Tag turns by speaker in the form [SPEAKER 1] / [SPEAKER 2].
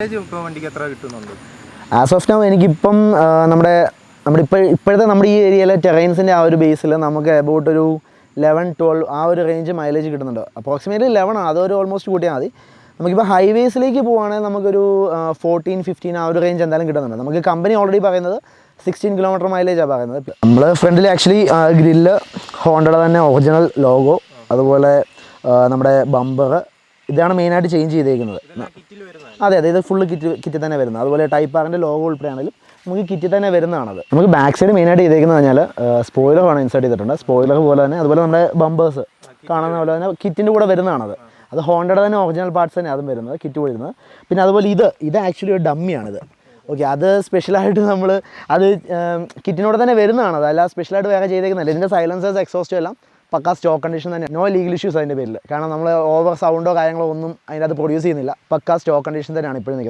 [SPEAKER 1] വണ്ടിക്ക് എത്ര കിട്ടുന്നുണ്ട്?
[SPEAKER 2] ആസ് ഓഫ് നൗ എനിക്കിപ്പം നമ്മുടെ ഈ ഏരിയയിലെ ടെറൈൻസിൻ്റെ ആ ഒരു ബേസിൽ നമുക്ക് അബൌട്ട് ഒരു 11-12 ആ ഒരു റേഞ്ച് മൈലേജ് കിട്ടുന്നുണ്ട്. അപ്രോക്സിമേറ്റ്ലി 11 അതൊരു ഓൾമോസ്റ്റ് കൂട്ടിയാൽ മതി. നമുക്കിപ്പോൾ ഹൈവേസിലേക്ക് പോകുകയാണെങ്കിൽ നമുക്കൊരു 14-15 ആ ഒരു റേഞ്ച് എന്തായാലും കിട്ടുന്നുണ്ട്. നമുക്ക് കമ്പനി ഓൾറെഡി പറയുന്നത് 16 കിലോമീറ്റർ മൈലേജാണ് പറയുന്നത്. നമ്മൾ ഫ്രണ്ടിൽ ആക്ച്വലി ഗ്രില്ല് ഹോണ്ടയുടെ തന്നെ ഒറിജിനൽ ലോഗോ, അതുപോലെ നമ്മുടെ ബമ്പർ, ഇതാണ് മെയിനായിട്ട് ചേഞ്ച് ചെയ്തേക്കുന്നത്. അതെ, ഇത് ഫുള്ള് കിറ്റ് തന്നെ വരുന്നത്. അതുപോലെ ടൈപ്പ് ആറിൻ്റെ ലോഗോ ഉൾപ്പെടെയാണെങ്കിലും നമുക്ക് കിറ്റിൽ തന്നെ വരുന്നതാണത്. നമുക്ക് ബാക്ക് സൈഡ് മെയിനായിട്ട് ചെയ്തേക്കുന്നത് പറഞ്ഞാൽ സ്പോയിലർ ആണ് ഇൻസേർട്ട് ചെയ്തിട്ടുണ്ട്. സ്പോയിലർ പോലെ തന്നെ അതുപോലെ നമ്മുടെ ബമ്പേഴ്സ് കാണുന്ന പോലെ തന്നെ കിറ്റിൻ്റെ കൂടെ വരുന്നതാണത്. അത് ഹോണ്ടയുടെ തന്നെ ഒറിജിനൽ പാർട്സ് തന്നെ അതും വരുന്നത്, കിറ്റ് വരുന്നത്. പിന്നെ അതുപോലെ ഇത് ആക്ച്വലി ഒരു ഡമ്മിയാണിത്. ഓക്കെ, അത് സ്പെഷ്യലായിട്ട് നമ്മൾ അത് കിറ്റിനോട് തന്നെ വരുന്നതാണത്, അല്ല സ്പെഷ്യലായിട്ട് വേറെ ചെയ്തേക്കുന്നില്ല. ഇതിൻ്റെ സൈലൻസേഴ്സ് എക്സോസ്റ്റും എല്ലാം പക്കാ സ്റ്റോക്ക് കണ്ടീഷൻ തന്നെ, നോ ലീഗൽ ഇഷ്യൂസ് അതിൻ്റെ പേരിൽ. കാരണം നമ്മൾ ഓവർ സൗണ്ടോ കാര്യങ്ങളോ ഒന്നും അതിനകത്ത് പ്രൊഡ്യൂസ് ചെയ്യുന്നില്ല. പക്കാ സ്റ്റോക്ക് കണ്ടീഷൻ തന്നെയാണ് ഇപ്പോഴും നിൽക്കുന്നത്.